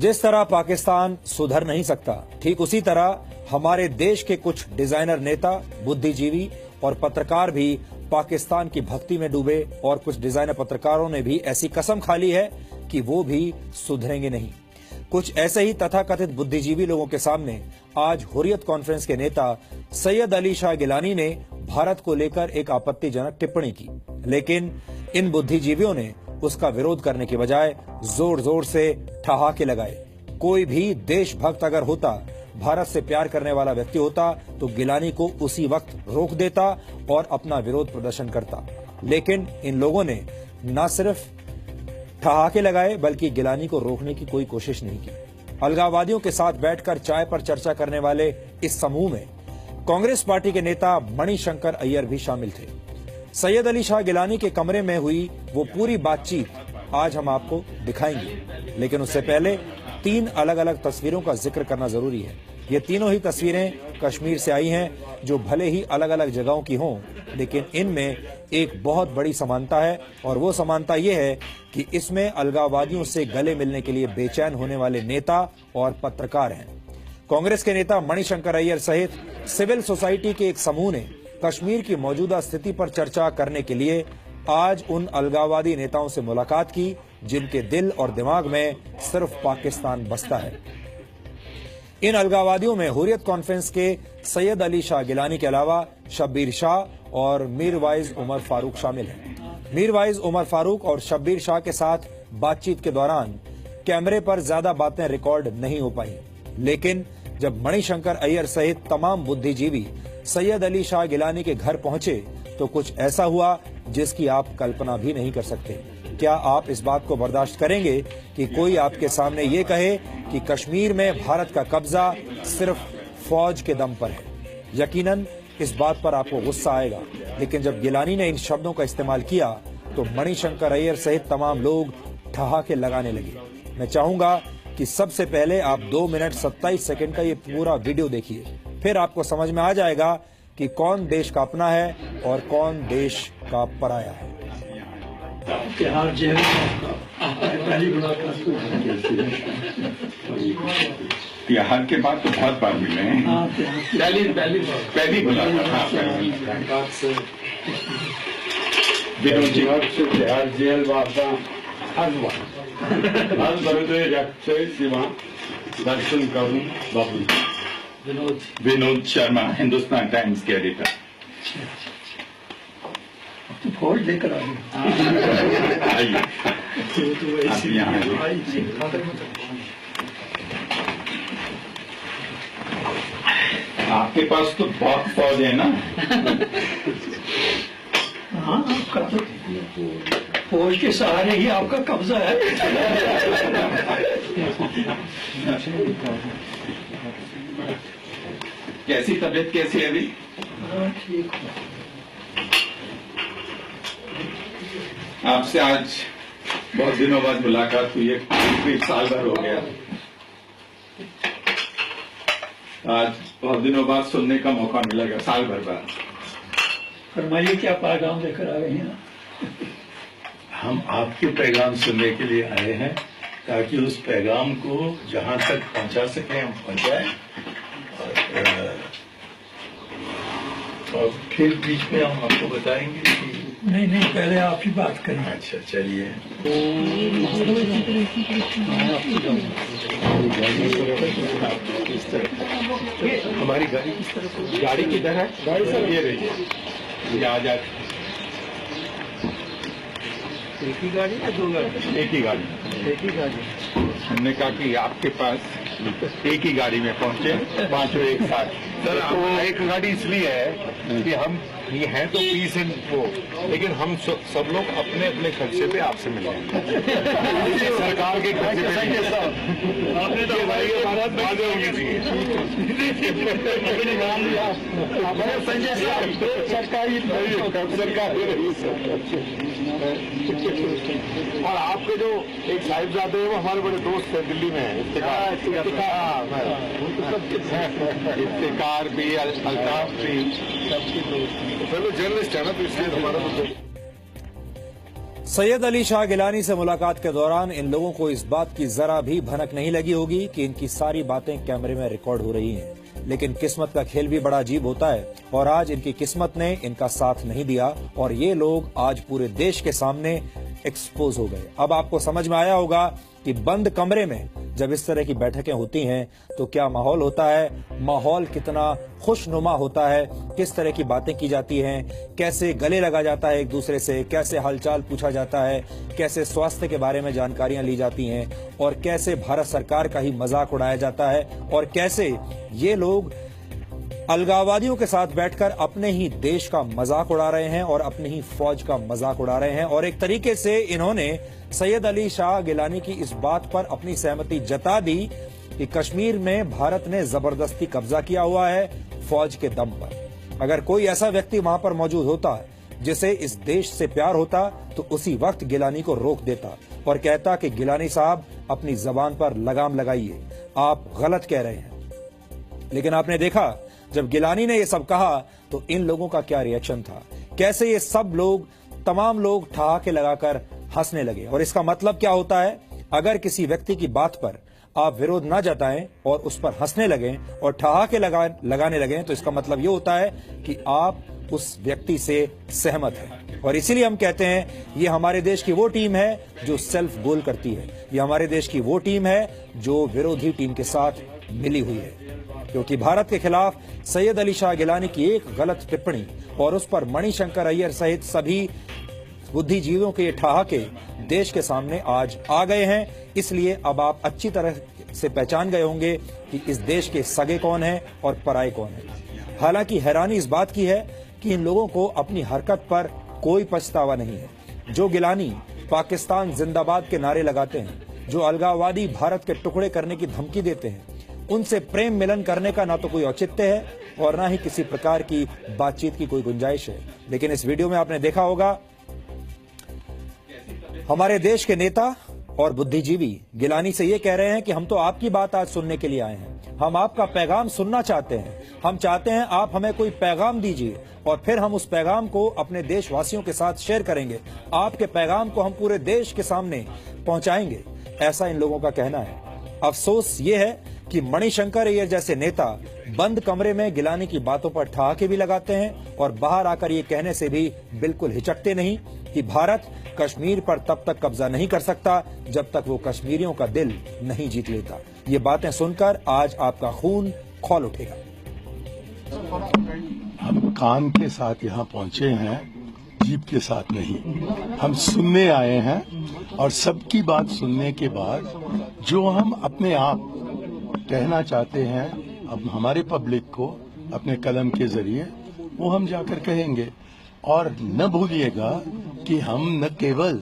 जिस तरह पाकिस्तान सुधर नहीं सकता, ठीक उसी तरह हमारे देश के कुछ डिजाइनर नेता, बुद्धिजीवी और पत्रकार भी पाकिस्तान की भक्ति में डूबे और कुछ डिजाइनर पत्रकारों ने भी ऐसी कसम खा ली है कि वो भी सुधरेंगे नहीं। कुछ ऐसे ही तथाकथित बुद्धिजीवी लोगों के सामने आज हुर्रियत कॉन्फ्रेंस के नेता सैयद अली शाह गिलानी ने भारत को लेकर एक आपत्तिजनक टिप्पणी की, लेकिन इन बुद्धिजीवियों ने उसका विरोध करने के बजाय जोर जोर से ठहाके लगाए। कोई भी देशभक्त अगर होता, भारत से प्यार करने वाला व्यक्ति होता, तो गिलानी को उसी वक्त रोक देता और अपना विरोध प्रदर्शन करता। लेकिन इन लोगों ने न सिर्फ ठहाके लगाए बल्कि गिलानी को रोकने की कोई कोशिश नहीं की। अलगाववादियों के साथ बैठकर चाय पर चर्चा करने वाले इस समूह में कांग्रेस पार्टी के नेता मणिशंकर अय्यर भी शामिल थे। सैयद अली शाह गिलानी के कमरे में हुई वो पूरी बातचीत आज हम आपको दिखाएंगे, लेकिन उससे पहले 3 अलग अलग तस्वीरों का जिक्र करना जरूरी है। ये तीनों ही तस्वीरें कश्मीर से आई हैं, जो भले ही अलग अलग जगहों की हों, लेकिन इनमें एक बहुत बड़ी समानता है और वो समानता ये है कि इसमें अलगाववादियों से गले मिलने के लिए बेचैन होने वाले नेता और पत्रकार हैं। कांग्रेस के नेता मणिशंकर अय्यर सहित सिविल सोसाइटी के एक समूह ने कश्मीर की मौजूदा स्थिति पर चर्चा करने के लिए आज उन अलगाववादी नेताओं से मुलाकात की जिनके दिल और दिमाग में सिर्फ पाकिस्तान बसता है। इन अलगाववादियों में हुर्रियत कॉन्फ्रेंस के सैयद अली शाह गिलानी के अलावा शब्बीर शाह और मीरवाइज उमर फारूक शामिल हैं। मीरवाइज उमर फारूक और शब्बीर शाह के साथ बातचीत के दौरान कैमरे पर ज्यादा बातें रिकॉर्ड नहीं हो पाई, लेकिन जब मणिशंकर अय्यर सहित तमाम बुद्धिजीवी सैयद अली शाह गिलानी के घर पहुंचे तो कुछ ऐसा हुआ जिसकी आप कल्पना भी नहीं कर सकते। क्या आप इस बात को बर्दाश्त करेंगे कि कोई आपके सामने ये कहे कि कश्मीर में भारत का कब्जा सिर्फ फौज के दम पर है? यकीनन इस बात पर आपको गुस्सा आएगा, लेकिन जब गिलानी ने इन शब्दों का इस्तेमाल किया तो मणिशंकर अय्यर सहित तमाम लोग ठहाके लगाने लगे। मैं चाहूंगा कि सबसे पहले आप 2 मिनट 27 सेकंड का ये पूरा वीडियो देखिए, फिर आपको समझ में आ जाएगा कि कौन देश का अपना है और कौन देश का पराया है। बिहार जेल पहली मुलाकात बिहार के बाद तो बहुत बार मिले हैं। पहली मुलाकात बिहार जेल दर्शन करूं बाबू। विनोद शर्मा, हिंदुस्तान टाइम्स के एडिटर। फौज लेकर आइए आप यहाँ आपके पास तो बहुत फौज है ना? हाँ, आपका तो फौज के सहारे ही आपका कब्जा है। कैसी तबीयत कैसी है अभी? ठीक है। आपसे आज बहुत दिनों बाद मुलाकात हुई है, करीब साल भर हो गया। आज बहुत दिनों बाद सुनने का मौका मिलेगा, साल भर बाद। फरमाइए, क्या पैगाम लेकर आ गए हैं? हम आपके पैगाम सुनने के लिए आए हैं ताकि उस पैगाम को जहां तक पहुंचा सके हम पहुंचाएं, और फिर बीच में हम आपको बताएंगे कि नहीं, पहले आप ही बात करें। अच्छा चलिए। हमारी गाड़ी किस तरफ? गाड़ी किधर है? गाड़ी सर ये रही है, ये आ जाए। एक ही गाड़ी या 2 गाड़ी? एक ही गाड़ी। एक ही गाड़ी। हमने कहा कि आपके पास एक ही गाड़ी में पहुंचे, पांचों एक साथ। सर वो एक गाड़ी इसलिए है कि हम ये हैं तो पीस एंड वो, लेकिन हम सब लोग अपने अपने खर्चे पे आपसे मिले सरकार के खर्चे पे नहीं। आपने तो वादे होने चाहिए। संजय साहब सरकारी और आपके जो एक साहिबजादे हैं वो हमारे बड़े दोस्त हैं, दिल्ली में है इफ्तिकार भी, अल्ताफ भी, सबके दोस्त। जर्नलिस्ट है ना, तो इसलिए हमारा तो सैयद अली शाह गिलानी से मुलाकात के दौरान इन लोगों को इस बात की जरा भी भनक नहीं लगी होगी कि इनकी सारी बातें कैमरे में रिकॉर्ड हो रही हैं। लेकिन किस्मत का खेल भी बड़ा अजीब होता है और आज इनकी किस्मत ने इनका साथ नहीं दिया और ये लोग आज पूरे देश के सामने एक्सपोज हो गए। अब आपको समझ में आया होगा कि बंद कमरे में जब इस तरह की बैठकें होती हैं तो क्या माहौल होता है, माहौल कितना खुशनुमा होता है, किस तरह की बातें की जाती हैं, कैसे गले लगा जाता है एक दूसरे से, कैसे हालचाल पूछा जाता है, कैसे स्वास्थ्य के बारे में जानकारियां ली जाती हैं और कैसे भारत सरकार का ही मजाक उड़ाया जाता है और कैसे ये लोग अलगाववादियों के साथ बैठकर अपने ही देश का मजाक उड़ा रहे हैं और अपनी ही फौज का मजाक उड़ा रहे हैं। और एक तरीके से इन्होंने सैयद अली शाह गिलानी की इस बात पर अपनी सहमति जता दी कि कश्मीर में भारत ने जबरदस्ती कब्जा किया हुआ है फौज के दम पर। अगर कोई ऐसा व्यक्ति वहां पर मौजूद होता जिसे इस देश से प्यार होता तो उसी वक्त गिलानी को रोक देता और कहता कि गिलानी साहब अपनी जबान पर लगाम लगाइए, आप गलत कह रहे हैं। लेकिन आपने देखा जब गिलानी ने ये सब कहा तो इन लोगों का क्या रिएक्शन था, कैसे ये सब लोग तमाम लोग ठहाके लगाकर हंसने लगे। और इसका मतलब क्या होता है, अगर किसी व्यक्ति की बात पर आप विरोध ना जताएं और उस पर हंसने लगें और ठहाके लगाने लगें तो इसका मतलब ये होता है कि आप उस व्यक्ति से सहमत हैं। और इसीलिए हम कहते हैं ये हमारे देश की वो टीम है जो सेल्फ गोल करती है, ये हमारे देश की वो टीम है जो विरोधी टीम के साथ मिली हुई है। क्योंकि भारत के खिलाफ सैयद अली शाह गिलानी की एक गलत टिप्पणी और उस पर मणिशंकर अय्यर सहित सभी बुद्धिजीवियों के ठहाके देश के सामने आज आ गए हैं। इसलिए अब आप अच्छी तरह से पहचान गए होंगे कि इस देश के सगे कौन हैं और पराये कौन हैं। हालांकि हैरानी इस बात की है कि इन लोगों को अपनी हरकत पर कोई पछतावा नहीं है। जो गिलानी पाकिस्तान जिंदाबाद के नारे लगाते हैं, जो अलगाववादी भारत के टुकड़े करने की धमकी देते हैं, उनसे प्रेम मिलन करने का ना तो कोई औचित्य है और ना ही किसी प्रकार की बातचीत की कोई गुंजाइश है। लेकिन इस वीडियो में आपने देखा होगा हमारे देश के नेता और बुद्धिजीवी गिलानी से ये कह रहे हैं कि हम तो आपकी बात आज सुनने के लिए आए हैं, हम आपका पैगाम सुनना चाहते हैं, हम चाहते हैं आप हमें कोई पैगाम दीजिए और फिर हम उस पैगाम को अपने देशवासियों के साथ शेयर करेंगे, आपके पैगाम को हम पूरे देश के सामने पहुंचाएंगे, ऐसा इन लोगों का कहना है। अफसोस ये है कि मणिशंकर अय्यर जैसे नेता बंद कमरे में गिलानी की बातों पर ठहाके भी लगाते हैं और बाहर आकर ये कहने से भी बिल्कुल हिचकते नहीं कि भारत कश्मीर पर तब तक कब्जा नहीं कर सकता जब तक वो कश्मीरियों का दिल नहीं जीत लेता। ये बातें सुनकर आज आपका खून खौल उठेगा। हम कान के साथ यहाँ पहुंचे हैं, जीप के साथ नहीं। हम सुनने आए हैं और सबकी बात सुनने के बाद जो हम अपने आप कहना चाहते हैं अब हमारे पब्लिक को अपने कलम के जरिए वो हम जाकर कहेंगे। और न भूलिएगा कि हम न केवल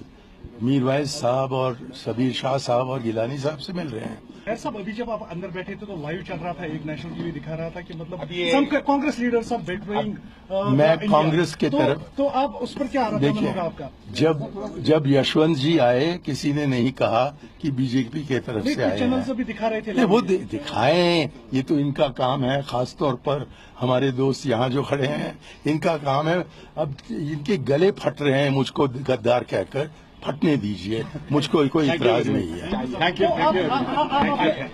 मीरवाइज साहब और सबीर शाह साहब और गिलानी साहब से मिल रहे हैं। साहब अभी जब आप अंदर बैठे थे तो लाइव चल रहा था, एक नेशनल टीवी दिखा रहा था कि मतलब some Congress leaders of bettering मैं कांग्रेस के तरफ तो आप उस पर क्या आरोप होगा आपका? जब यशवंत जी आए किसी ने नहीं कहा कि बीजेपी के तरफ से आए चैनल हैं। से भी दिखा रहे थे वो दिखाएं, ये तो इनका काम है। खासतौर पर हमारे दोस्त यहाँ जो खड़े हैं इनका काम है। अब इनके गले फट रहे हैं मुझको गद्दार कहकर, फटने दीजिए, मुझको कोई इतराज नहीं है।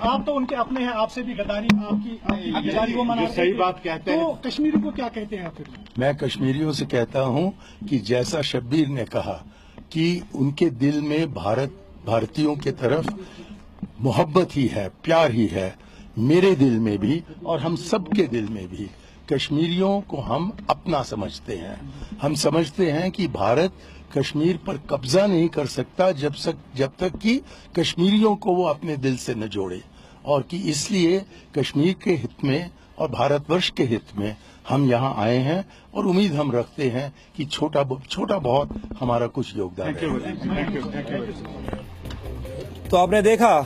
आप तो उनके अपने हैं, आपसे भी गद्दारी आपकी गद्दारी वो मना सही बात कहते हैं। तो कश्मीरी को क्या कहते हैं आप फिर? मैं कश्मीरियों से कहता हूं कि जैसा शब्बीर ने कहा कि उनके दिल में भारतीयों के तरफ मोहब्बत ही है, प्यार ही है, मेरे दिल में भी और हम सबके दिल में भी कश्मीरियों को हम अपना समझते हैं। हम समझते हैं कि भारत कश्मीर पर कब्जा नहीं कर सकता जब तक कि कश्मीरियों को वो अपने दिल से न जोड़े, और कि इसलिए कश्मीर के हित में और भारतवर्ष के हित में हम यहाँ आए हैं और उम्मीद हम रखते हैं कि छोटा बहुत हमारा कुछ योगदान है। तो आपने देखा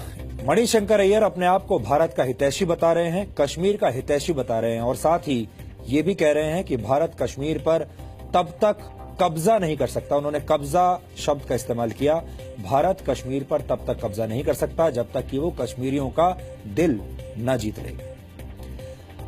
मणिशंकर अय्यर अपने आप को भारत का हितैषी बता रहे हैं, कश्मीर का हितैषी बता रहे हैं और साथ ही ये भी कह रहे हैं कि भारत कश्मीर पर तब तक कब्जा नहीं कर सकता। उन्होंने कब्जा शब्द का इस्तेमाल किया। भारत कश्मीर पर तब तक कब्जा नहीं कर सकता जब तक कि वो कश्मीरियों का दिल न जीत ले।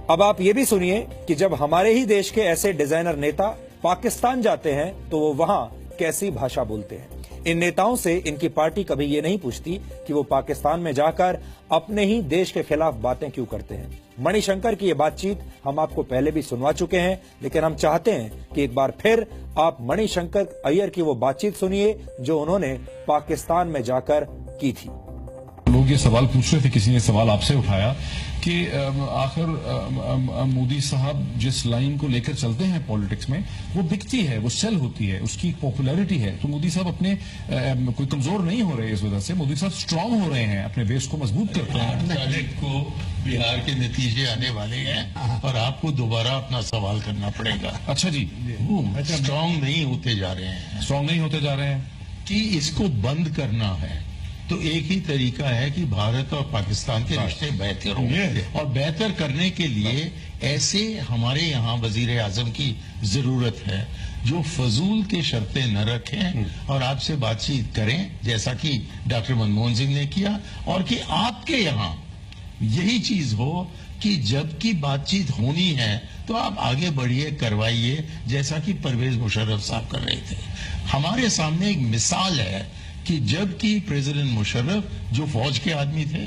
अब आप ये भी सुनिए कि जब हमारे ही देश के ऐसे डिजाइनर नेता पाकिस्तान जाते हैं तो वो वहां कैसी भाषा बोलते हैं। इन नेताओं से इनकी पार्टी कभी ये नहीं पूछती कि वो पाकिस्तान में जाकर अपने ही देश के खिलाफ बातें क्यों करते हैं। मणिशंकर की ये बातचीत हम आपको पहले भी सुनवा चुके हैं, लेकिन हम चाहते हैं कि एक बार फिर आप मणिशंकर अय्यर की वो बातचीत सुनिए जो उन्होंने पाकिस्तान में जाकर की थी। लोग ये सवाल पूछ रहे थे, किसी ने सवाल आपसे उठाया कि आखिर मोदी साहब जिस लाइन को लेकर चलते हैं पॉलिटिक्स में वो बिकती है, वो सेल होती है, उसकी एक पॉपुलैरिटी है। तो मोदी साहब अपने कोई कमजोर नहीं हो रहे इस वजह से, मोदी साहब स्ट्रांग हो रहे हैं, अपने बेस को मजबूत करते हैं। तारीख को बिहार के नतीजे आने वाले हैं और आपको दोबारा अपना सवाल करना पड़ेगा। अच्छा जी, स्ट्रांग नहीं होते जा रहे हैं, स्ट्रांग नहीं होते जा रहे हैं कि इसको बंद करना है तो एक ही तरीका है कि भारत और पाकिस्तान के रिश्ते बेहतर हों, और बेहतर करने के लिए ऐसे हमारे यहाँ वजीर आजम की जरूरत है जो फजूल के शर्तें न रखें और आपसे बातचीत करें जैसा कि डॉक्टर मनमोहन सिंह ने किया, और कि आपके यहाँ यही चीज हो कि जब की बातचीत होनी है तो आप आगे बढ़िए, करवाइए, जैसा कि परवेज मुशर्रफ साहब कर रहे थे। हमारे सामने एक मिसाल है कि जबकि प्रेसिडेंट मुशर्रफ जो फौज के आदमी थे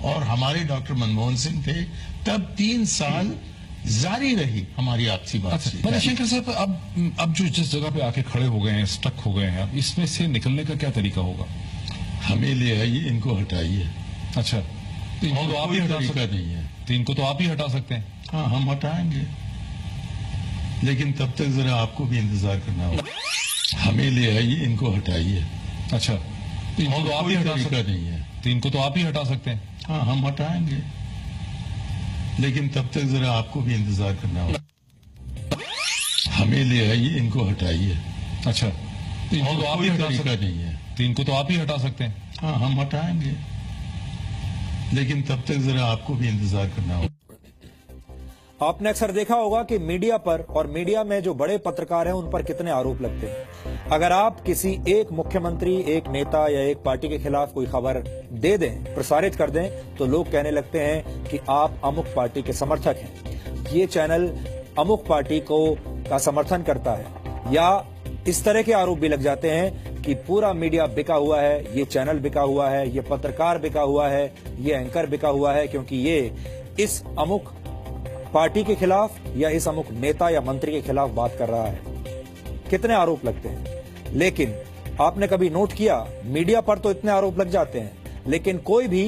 और हमारे डॉक्टर मनमोहन सिंह थे, तब 3 साल जारी रही हमारी आपसी बातचीत। मणिशंकर साहब, अब जो जिस जगह पे आके खड़े हो गए हैं, स्टक हो गए हैं, अब इसमें से निकलने का क्या तरीका होगा? हमें ले आइए, इनको हटाइए। अच्छा, तो इनको तो आप ही हटा सकते नहीं है, तो इनको तो आप ही हटा सकते हैं। हाँ, हम हटाएंगे, लेकिन तब तक जरा आपको भी इंतजार करना होगा। हमें ले आइए, इनको हटाइए। अच्छा, तो इनको तो आप ही हटा सकते नहीं है, तो इनको तो आप ही हटा सकते हैं। हाँ, हम हटाएंगे, लेकिन तब तक जरा आपको भी इंतजार करना होगा। हमें ले आइए, इनको हटाइए। अच्छा, तो इनको तो आप ही हटा सकते नहीं है, तो इनको तो आप ही हटा सकते हैं। हाँ, हम हटाएंगे, लेकिन तब तक जरा आपको भी इंतजार करना होगा। आपने अक्सर देखा होगा कि मीडिया पर और मीडिया में जो बड़े पत्रकार हैं उन पर कितने आरोप लगते हैं। अगर आप किसी एक मुख्यमंत्री, एक नेता या एक पार्टी के खिलाफ कोई खबर दे दें, प्रसारित कर दें, तो लोग कहने लगते हैं कि आप अमुक पार्टी के समर्थक हैं, ये चैनल अमुक पार्टी का समर्थन करता है, या इस तरह के आरोप भी लग जाते हैं कि पूरा मीडिया बिका हुआ है, ये चैनल बिका हुआ है, ये पत्रकार बिका हुआ है, ये एंकर बिका हुआ है, क्योंकि ये इस अमुक पार्टी के खिलाफ या इस अमुक नेता या मंत्री के खिलाफ बात कर रहा है। कितने आरोप लगते हैं। लेकिन आपने कभी नोट किया, मीडिया पर तो इतने आरोप लग जाते हैं, लेकिन कोई भी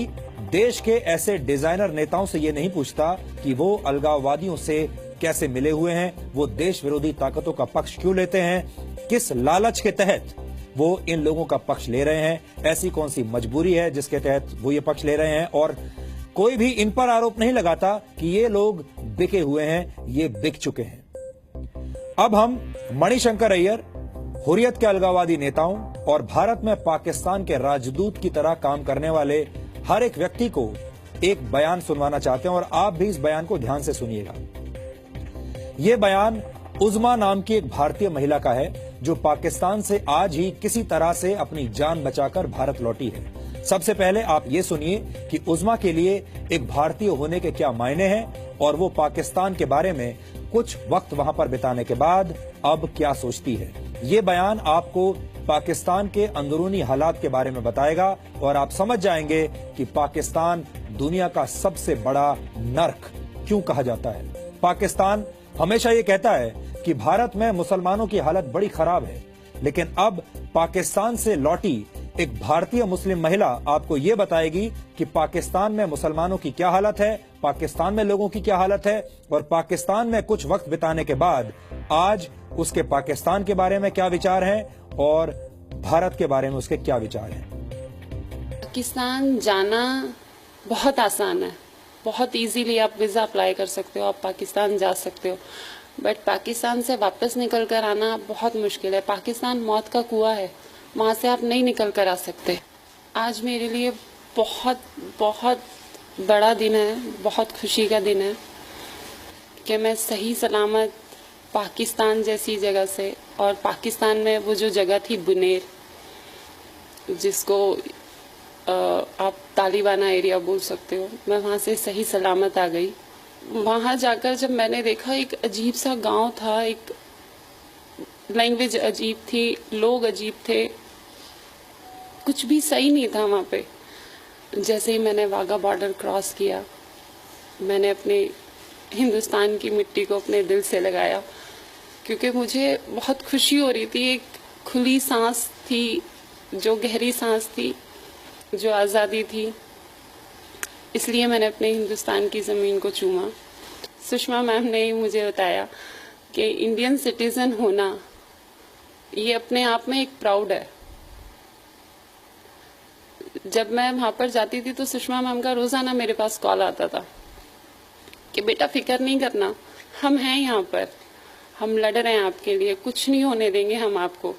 देश के ऐसे डिजाइनर नेताओं से ये नहीं पूछता कि वो अलगाववादियों से कैसे मिले हुए हैं, वो देश विरोधी ताकतों का पक्ष क्यों लेते हैं, किस लालच के तहत वो इन लोगों का पक्ष ले रहे हैं, ऐसी कौन सी मजबूरी है जिसके तहत वो ये पक्ष ले रहे हैं। और कोई भी इन पर आरोप नहीं लगाता कि ये लोग बिके हुए हैं, ये बिक चुके हैं। अब हम मणिशंकर अय्यर, हुर्रियत के अलगाववादी नेताओं और भारत में पाकिस्तान के राजदूत की तरह काम करने वाले हर एक व्यक्ति को एक बयान सुनवाना चाहते हैं, और आप भी इस बयान को ध्यान से सुनिएगा। यह बयान उज़मा नाम की एक भारतीय महिला का है जो पाकिस्तान से आज ही किसी तरह से अपनी जान बचाकर भारत लौटी है। सबसे पहले आप ये सुनिए कि उज़मा के लिए एक भारतीय होने के क्या मायने हैं और वो पाकिस्तान के बारे में कुछ वक्त वहां पर बिताने के बाद अब क्या सोचती है। ये बयान आपको पाकिस्तान के अंदरूनी हालात के बारे में बताएगा और आप समझ जाएंगे कि पाकिस्तान दुनिया का सबसे बड़ा नर्क क्यों कहा जाता है। पाकिस्तान हमेशा ये कहता है कि भारत में मुसलमानों की हालत बड़ी खराब है, लेकिन अब पाकिस्तान से लौटी एक भारतीय मुस्लिम महिला आपको ये बताएगी कि पाकिस्तान में मुसलमानों की क्या हालत है, पाकिस्तान में लोगों की क्या हालत है, और पाकिस्तान में कुछ वक्त बिताने के बाद आज उसके पाकिस्तान के बारे में क्या विचार हैं और भारत के बारे में उसके क्या विचार हैं। पाकिस्तान जाना बहुत आसान है, बहुत इजीली आप वीजा अप्लाई कर सकते हो, आप पाकिस्तान जा सकते हो, बट पाकिस्तान से वापस निकल कर आना बहुत मुश्किल है। पाकिस्तान मौत का कुआं है, वहाँ से आप नहीं निकल कर आ सकते। आज मेरे लिए बहुत बहुत बड़ा दिन है, बहुत खुशी का दिन है कि मैं सही सलामत पाकिस्तान जैसी जगह से, और पाकिस्तान में वो जो जगह थी बुनेर, जिसको आप तालिबाना एरिया बोल सकते हो, मैं वहाँ से सही सलामत आ गई। वहाँ जाकर जब मैंने देखा, एक अजीब सा गांव था, एक लैंग्वेज अजीब थी, लोग अजीब थे, कुछ भी सही नहीं था वहाँ पे। जैसे ही मैंने वाघा बॉर्डर क्रॉस किया, मैंने अपने हिंदुस्तान की मिट्टी को अपने दिल से लगाया, क्योंकि मुझे बहुत खुशी हो रही थी। एक खुली सांस थी, जो गहरी सांस थी, जो आज़ादी थी, इसलिए मैंने अपने हिंदुस्तान की ज़मीन को चूमा। सुषमा मैम ने ही मुझे बताया कि इंडियन सिटीज़न होना ये अपने आप में एक प्राउड है। जब मैं वहाँ पर जाती थी तो सुषमा मैम का रोज़ाना मेरे पास कॉल आता था कि बेटा फिक्र नहीं करना, हम हैं यहाँ पर, हम लड़ रहे हैं आपके लिए, कुछ नहीं होने देंगे हम आपको,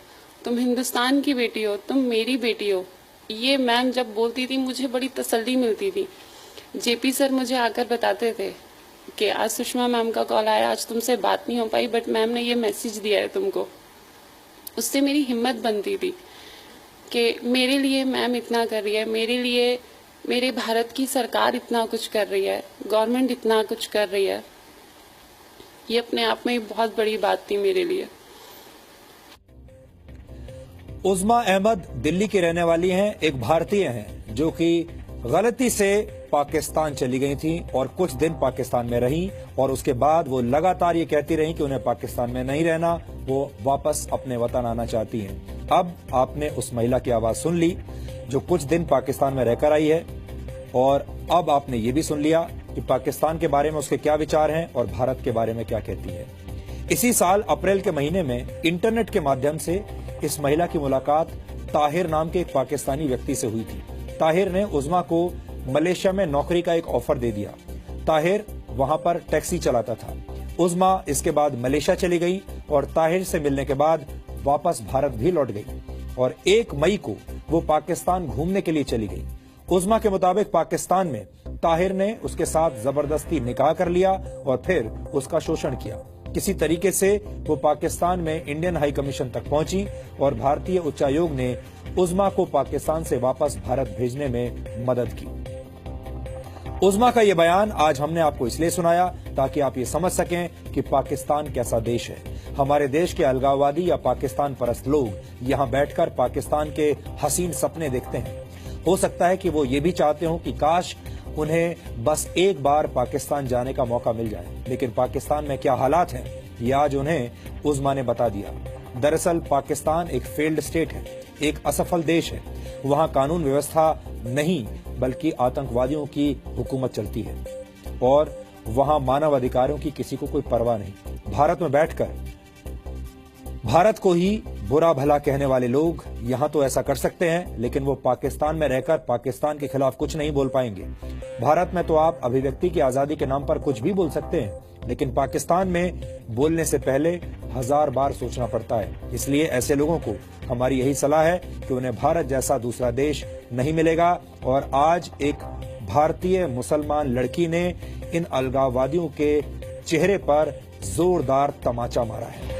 तुम हिंदुस्तान की बेटी हो, तुम मेरी बेटी हो। ये मैम जब बोलती थी मुझे बड़ी तसल्ली मिलती थी। जेपी सर मुझे आकर बताते थे कि आज सुषमा मैम का कॉल आया, आज तुमसे बात नहीं हो पाई, बट मैम ने ये मैसेज दिया है तुमको। उससे मेरी हिम्मत बनती थी कि मेरे लिए मैम इतना कर रही है, मेरे लिए मेरे भारत की सरकार इतना कुछ कर रही है, गवर्नमेंट इतना कुछ कर रही है। ये अपने आप में बहुत बड़ी बात थी मेरे लिए। उज़्मा अहमद दिल्ली की रहने वाली हैं, एक भारतीय हैं जो कि गलती से पाकिस्तान चली गई थी और कुछ दिन पाकिस्तान में रही, और उसके बाद वो लगातार ये कहती रही कि उन्हें पाकिस्तान में नहीं रहना, वो वापस अपने वतन आना चाहती हैं। अब आपने उस महिला की आवाज सुन ली जो कुछ दिन पाकिस्तान में रहकर आई है, और अब आपने ये भी सुन लिया कि पाकिस्तान के बारे में उसके क्या विचार हैं और भारत के बारे में क्या कहती है। इसी साल अप्रैल के महीने में इंटरनेट के माध्यम से इस महिला की मुलाकात ताहिर नाम के एक पाकिस्तानी व्यक्ति से हुई थी। ताहिर ने उज़्मा को मलेशिया में नौकरी का एक ऑफर दे दिया। ताहिर वहां पर टैक्सी चलाता था। उज़्मा इसके बाद मलेशिया चली गई और ताहिर से मिलने के बाद वापस भारत भी लौट गई, और 1 मई को वो पाकिस्तान घूमने के लिए चली गई। उज़्मा के मुताबिक पाकिस्तान में ताहिर ने उसके साथ जबरदस्ती निकाह कर लिया और फिर उसका शोषण किया। किसी तरीके से वो पाकिस्तान में इंडियन हाई कमीशन तक पहुंची और भारतीय उच्चायोग ने उज़्मा को पाकिस्तान से वापस भारत भेजने में मदद की। उज़्मा का ये बयान आज हमने आपको इसलिए सुनाया ताकि आप ये समझ सकें कि पाकिस्तान कैसा देश है। हमारे देश के अलगाववादी या पाकिस्तान परस्त लोग यहाँ बैठकर पाकिस्तान के हसीन सपने देखते हैं। हो सकता है कि वो ये भी चाहते हो कि काश उन्हें बस एक बार पाकिस्तान जाने का मौका मिल जाए, लेकिन पाकिस्तान में क्या हालात हैं ये आज उन्हें उज़्मा ने बता दिया। दरअसल पाकिस्तान एक फेल्ड स्टेट है, एक असफल देश है। वहाँ कानून व्यवस्था नहीं बल्कि आतंकवादियों की हुकूमत चलती है, और वहाँ मानव अधिकारों की किसी को कोई परवाह नहीं। भारत में बैठकर भारत को ही बुरा भला कहने वाले लोग यहाँ तो ऐसा कर सकते हैं, लेकिन वो पाकिस्तान में रहकर पाकिस्तान के खिलाफ कुछ नहीं बोल पाएंगे। भारत में तो आप अभिव्यक्ति की आजादी के नाम पर कुछ भी बोल सकते हैं, लेकिन पाकिस्तान में बोलने से पहले 1000 बार सोचना पड़ता है। इसलिए ऐसे लोगों को हमारी यही सलाह है कि उन्हें भारत जैसा दूसरा देश नहीं मिलेगा। और आज एक भारतीय मुसलमान लड़की ने इन अलगाववादियों के चेहरे पर जोरदार तमाचा मारा है।